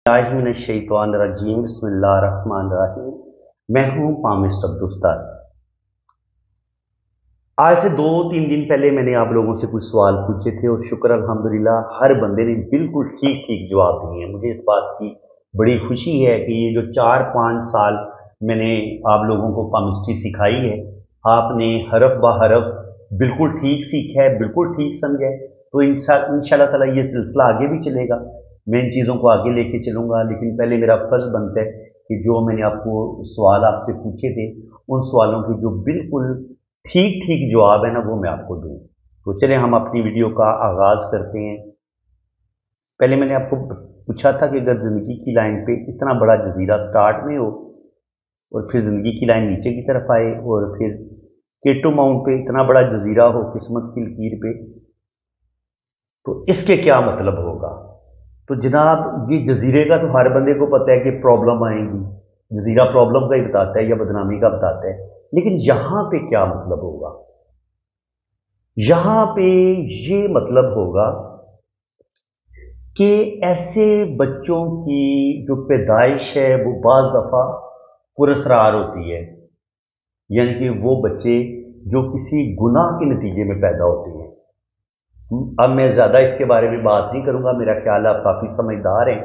बिस्मिल्लाहिर्रहमानिर्रहीम। बिस्मिल्लाहिर्रहमानिर्रहीम। मैं हूँ पामिस्ट अब्दुस्तार। आज से 2-3 दिन पहले मैंने आप लोगों से कुछ सवाल पूछे थे और शुक्र अल्हम्दुलिल्लाह हर बंदे ने बिल्कुल ठीक ठीक जवाब दिए हैं। मुझे इस बात की बड़ी खुशी है कि ये जो 4-5 साल मैंने आप लोगों को पामिस्ट्री सिखाई है, आपने हरफ ब हरफ बिल्कुल ठीक सीखा है, बिल्कुल ठीक समझा है। तो इंशाअल्लाह ताला ये सिलसिला आगे भी चलेगा, मैं इन चीज़ों को आगे लेके चलूँगा। लेकिन पहले मेरा फ़र्ज़ बनता है कि जो मैंने आपको सवाल आपसे पूछे थे, उन सवालों के जो बिल्कुल ठीक ठीक जवाब है ना, वो मैं आपको दूँ। तो चलिए हम अपनी वीडियो का आगाज़ करते हैं। पहले मैंने आपको पूछा था कि अगर ज़िंदगी की लाइन पे इतना बड़ा जजीरा स्टार्ट में हो और फिर ज़िंदगी की लाइन नीचे की तरफ आए और फिर केटो माउंट पे इतना बड़ा जजीरा हो किस्मत की लकीर पे, तो इसके क्या मतलब होगा। तो जनाब ये जजीरे का तो हर बंदे को पता है कि प्रॉब्लम आएगी, जजीरा प्रॉब्लम का ही बताता है या बदनामी का बताता है। लेकिन यहां पे क्या मतलब होगा, यहां पे ये मतलब होगा कि ऐसे बच्चों की जो पैदाइश है वो बाज दफा पुरस्कार होती है, यानी कि वो बच्चे जो किसी गुनाह के नतीजे में पैदा होते हैं। अब मैं ज्यादा इसके बारे में बात नहीं करूंगा, मेरा ख्याल है आप काफी समझदार हैं।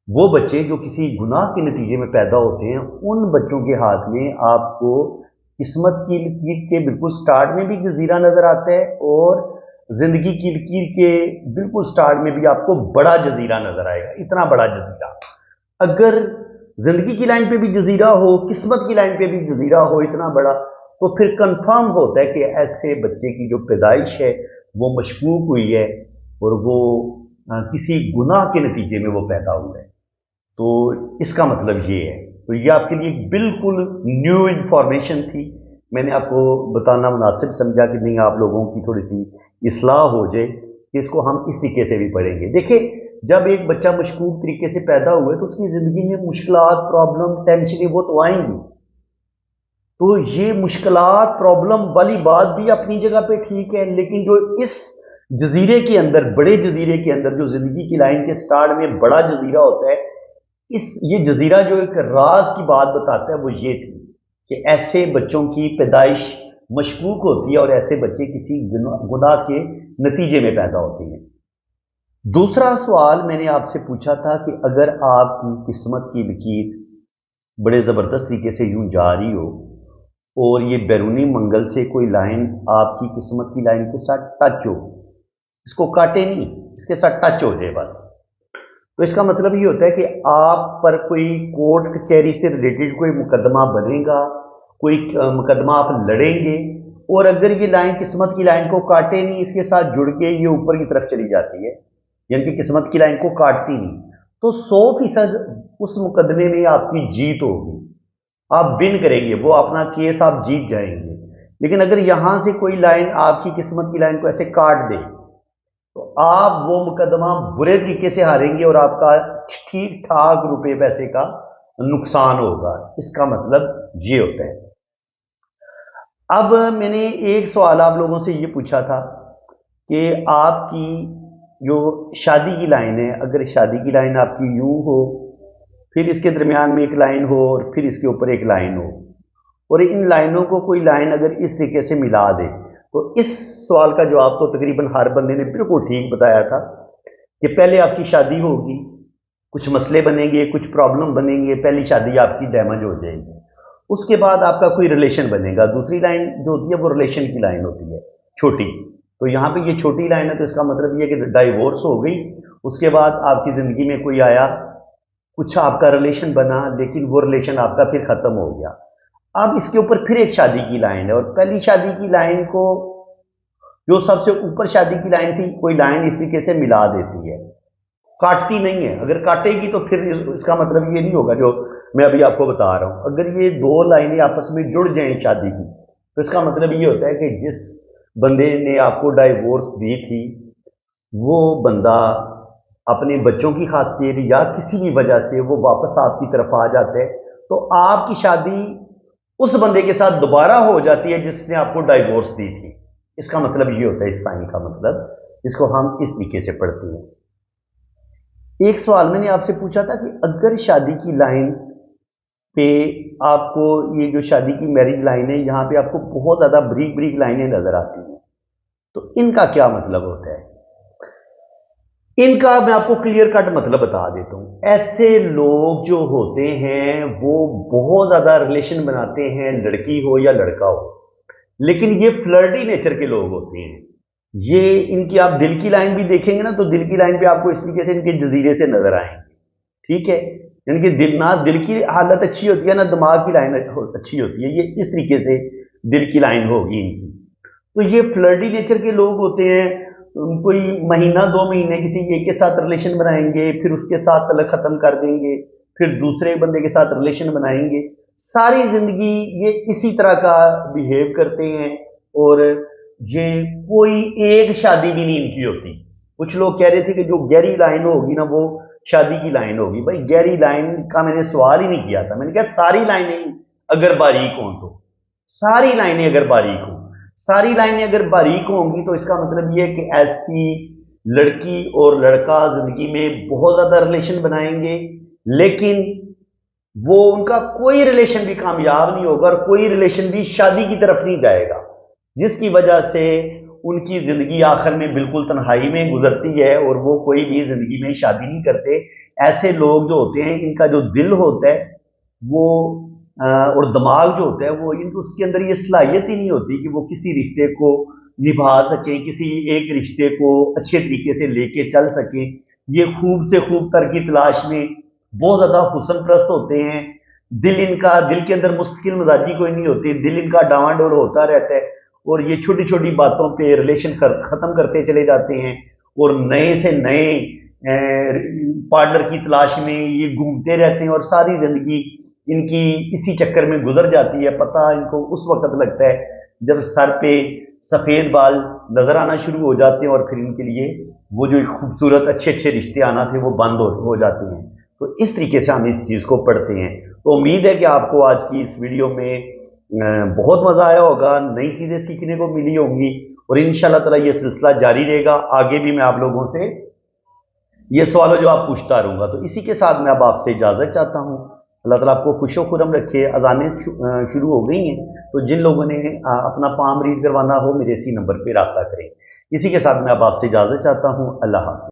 वो बच्चे जो किसी गुनाह के नतीजे में पैदा होते हैं, उन बच्चों के हाथ में आपको किस्मत की लकीर के बिल्कुल स्टार्ट में भी जजीरा नजर आता है और जिंदगी की लकीर के बिल्कुल स्टार्ट में भी आपको बड़ा जजीरा नजर आएगा, इतना बड़ा जजीरा। अगर जिंदगी की लाइन पे भी जजीरा हो, किस्मत की लाइन पे भी जजीरा हो इतना बड़ा, तो फिर कंफर्म होता है कि ऐसे बच्चे की जो पैदाइश है वो मशकूक हुई है और वो किसी गुनाह के नतीजे में वो पैदा हुआ है। तो इसका मतलब ये है। तो ये आपके लिए बिल्कुल न्यू इंफॉर्मेशन थी, मैंने आपको बताना मुनासिब समझा कि नहीं आप लोगों की थोड़ी सी इस्लाह हो जाए कि इसको हम इस तरीके से भी पढ़ेंगे। देखिए, जब एक बच्चा मशकूक तरीके से पैदा हुआ है तो उसकी जिंदगी में मुश्किलात, प्रॉब्लम, टेंशन वो तो आएंगी। तो ये मुश्किलात, प्रॉब्लम वाली बात भी अपनी जगह पे ठीक है, लेकिन जो इस जजीरे के अंदर, बड़े जजीरे के अंदर जो जिंदगी की लाइन के स्टार्ट में बड़ा जजीरा होता है, ये जजीरा जो एक राज की बात बताता है वो ये थी कि ऐसे बच्चों की पैदाइश मशकूक होती है और ऐसे बच्चे किसी गुनाह के नतीजे में पैदा होते हैं। दूसरा सवाल मैंने आपसे पूछा था कि अगर आपकी किस्मत की लकीर बड़े जबरदस्त तरीके से यूं जा रही हो और ये बैरूनी मंगल से कोई लाइन आपकी किस्मत की लाइन के साथ टच हो, इसको काटे नहीं, इसके साथ टच हो जाए बस, तो इसका मतलब ये होता है कि आप पर कोई कोर्ट कचहरी से रिलेटेड कोई मुकदमा बनेगा, कोई मुकदमा आप लड़ेंगे, और अगर ये लाइन किस्मत की लाइन को काटे नहीं, इसके साथ जुड़ के ये ऊपर की तरफ चली जाती है, यानी कि किस्मत की लाइन को काटती नहीं, तो 100% उस मुकदमे में आपकी जीत होगी, आप विन करेंगे, वो अपना केस आप जीत जाएंगे। लेकिन अगर यहां से कोई लाइन आपकी किस्मत की लाइन को ऐसे काट दे तो आप वो मुकदमा बुरे तरीके से हारेंगे और आपका ठीक ठाक रुपए पैसे का नुकसान होगा। इसका मतलब ये होता है। अब मैंने एक सवाल आप लोगों से ये पूछा था कि आपकी जो शादी की लाइन है, अगर शादी की लाइन आपकी यूं हो, फिर इसके दरमियान में एक लाइन हो और फिर इसके ऊपर एक लाइन हो, और इन लाइनों को कोई लाइन अगर इस तरीके से मिला दे, तो इस सवाल का जवाब तो तकरीबन हर बंदे ने बिल्कुल ठीक बताया था कि पहले आपकी शादी होगी, कुछ मसले बनेंगे, कुछ प्रॉब्लम बनेंगे, पहली शादी आपकी डैमेज हो जाएगी, उसके बाद आपका कोई रिलेशन बनेगा। दूसरी लाइन जो होती है वो रिलेशन की लाइन होती है, छोटी। तो यहाँ पे ये छोटी लाइन है, तो इसका मतलब ये कि डाइवोर्स हो गई, उसके बाद आपकी जिंदगी में कोई आया, कुछ आपका रिलेशन बना, लेकिन वो रिलेशन आपका फिर खत्म हो गया। अब इसके ऊपर फिर एक शादी की लाइन है, और पहली शादी की लाइन को जो सबसे ऊपर शादी की लाइन थी, कोई लाइन इस तरीके से मिला देती है, काटती नहीं है। अगर काटेगी तो फिर इसका मतलब ये नहीं होगा जो मैं अभी आपको बता रहा हूं। अगर ये दो लाइनें आपस में जुड़ जाएं शादी की, तो इसका मतलब ये होता है कि जिस बंदे ने आपको डाइवोर्स दी थी, वो बंदा अपने बच्चों की खातिर या किसी भी वजह से वो वापस आपकी तरफ आ जाता है, तो आपकी शादी उस बंदे के साथ दोबारा हो जाती है जिसने आपको डाइवोर्स दी थी। इसका मतलब ये होता है इस साइन का मतलब, इसको हम इस तरीके से पढ़ते हैं। ایک سوال میں نے آپ سے پوچھا تھا کہ اگر شادی کی لائن پہ آپ کو یہ جو شادی کی میرج لائن ہے یہاں پہ آپ کو بہت زیادہ بریک بریک لائنیں نظر آتی ہیں تو ان کا کیا مطلب ہوتا ہے؟ ان کا میں آپ کو کلیئر کٹ مطلب بتا دیتا ہوں. ایسے لوگ جو ہوتے ہیں وہ بہت زیادہ ریلیشن بناتے ہیں، لڑکی ہو یا لڑکا ہو، لیکن یہ فلرٹی نیچر کے لوگ ہوتے ہیں. یہ ان کی آپ دل کی لائن بھی دیکھیں گے نا تو دل کی لائن پہ آپ کو اس طریقے سے ان کے جزیرے سے نظر آئیں گے. ٹھیک ہے، یعنی کہ نہ دل کی حالت اچھی ہوتی ہے نہ دماغ کی لائن اچھی ہوتی ہے. یہ اس طریقے سے دل کی لائن ہوگی ان کی. تو یہ فلرٹی نیچر کے لوگ ہوتے ہیں. کوئی مہینہ 2 مہینے کسی ایک کے ساتھ ریلیشن بنائیں گے، پھر اس کے ساتھ تعلق ختم کر دیں گے، پھر دوسرے بندے کے ساتھ ریلیشن بنائیں گے. ساری زندگی یہ اسی طرح کا بیہیو کرتے ہیں اور یہ کوئی ایک شادی بھی نہیں ان کی ہوتی. کچھ لوگ کہہ رہے تھے کہ جو گہری لائن ہوگی نا وہ شادی کی لائن ہوگی. بھائی گہری لائن کا میں نے سوال ہی نہیں کیا تھا، میں نے کہا ساری لائنیں اگر باریک ہوں تو ساری لائنیں اگر باریک ہوں ساری لائنیں اگر باریک ہوں گی تو اس کا مطلب یہ ہے کہ ایسی لڑکی اور لڑکا زندگی میں بہت زیادہ ریلیشن بنائیں گے لیکن وہ ان کا کوئی ریلیشن بھی کامیاب نہیں ہوگا اور کوئی ریلیشن بھی شادی کی طرف نہیں جائے گا، جس کی وجہ سے ان کی زندگی آخر میں بالکل تنہائی میں گزرتی ہے اور وہ کوئی بھی زندگی میں شادی نہیں کرتے. ایسے لوگ جو ہوتے ہیں ان کا جو دل ہوتا ہے وہ اور دماغ جو ہوتا ہے وہ اس کے اندر یہ صلاحیت ہی نہیں ہوتی کہ وہ کسی رشتے کو نبھا سکیں، کسی ایک رشتے کو اچھے طریقے سے لے کے چل سکیں. یہ خوب سے خوب تر کی تلاش میں بہت زیادہ حسن پرست ہوتے ہیں. دل کے اندر مستقل مزاجی کوئی نہیں ہوتی، دل ان کا ڈاواں ڈول ہوتا رہتا ہے اور یہ چھوٹی چھوٹی باتوں پہ ریلیشن ختم کرتے چلے جاتے ہیں اور نئے سے نئے پارٹنر کی تلاش میں یہ گھومتے رہتے ہیں اور ساری زندگی ان کی اسی چکر میں گزر جاتی ہے. پتہ ان کو اس وقت لگتا ہے جب سر پہ سفید بال نظر آنا شروع ہو جاتے ہیں اور پھر ان کے لیے وہ جو خوبصورت اچھے اچھے رشتے آنا تھے وہ بند ہو جاتے ہیں. تو اس طریقے سے ہم اس چیز کو پڑھتے ہیں. تو امید ہے کہ آپ کو آج کی اس ویڈیو میں بہت مزہ آیا ہوگا، نئی چیزیں سیکھنے کو ملی ہوں گی اور انشاءاللہ تعالی یہ سلسلہ جاری رہے گا. آگے بھی میں آپ لوگوں سے یہ سوال جو آپ پوچھتا رہوں گا. تو اسی کے ساتھ میں اب آپ سے اجازت چاہتا ہوں. اللہ تعالیٰ آپ کو خوش و خرم رکھے. اذانیں شروع ہو گئی ہیں تو جن لوگوں نے اپنا پام ریڈ کروانا ہو میرے اسی نمبر پہ رابطہ کریں. اسی کے ساتھ میں اب آپ سے اجازت چاہتا ہوں. اللہ حافظ.